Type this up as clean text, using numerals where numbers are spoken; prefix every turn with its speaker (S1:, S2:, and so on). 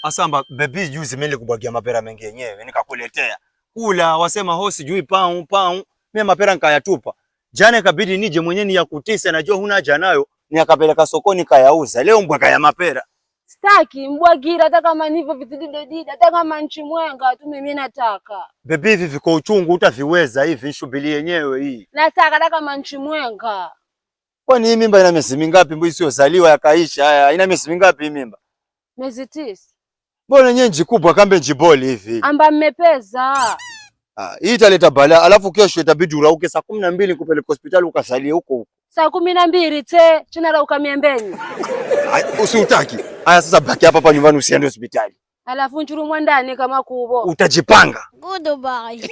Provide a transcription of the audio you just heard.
S1: Asamba baby juzi mimi nilikubwagia mapera mengi yenyewe nikakuletea. Kula wasema hosi jui pau. Mimi mapera nikayatupa. Jana ikabidi nije mwenyewe ni ya kutisa najua huna haja nayo nikapeleka sokoni kayauza. Leo mbwa kaya mapera.
S2: Sitaki mbwagira hata kama nivyo vitididida hata kama nchi mwenga tu mimi nataka.
S1: Baby hivi viko uchungu utaviweza hivi shughuli yenyewe hii.
S2: Nataka hata kama nchi mwenga.
S1: Kwani hii mimba ina miezi mingapi mbona isiyozaliwa yakaisha haya? Ina miezi mingapi hii mimba?
S2: Miezi 9.
S1: Mbona yenyewe nji kubwa kambe nji boli hivi?
S2: Amba mmepeza.
S1: Hii italeta balaa alafu kesho itabidi urauke saa 12 kupeleka hospitali ukasalie huko.
S2: Saa 12 te china rauka miembeni.
S1: Usiutaki. Haya sasa baki hapa nyumbani usiende hospitali.
S2: Alafu nchuru mwandani kama kubo.
S1: Utajipanga.
S2: Goodbye.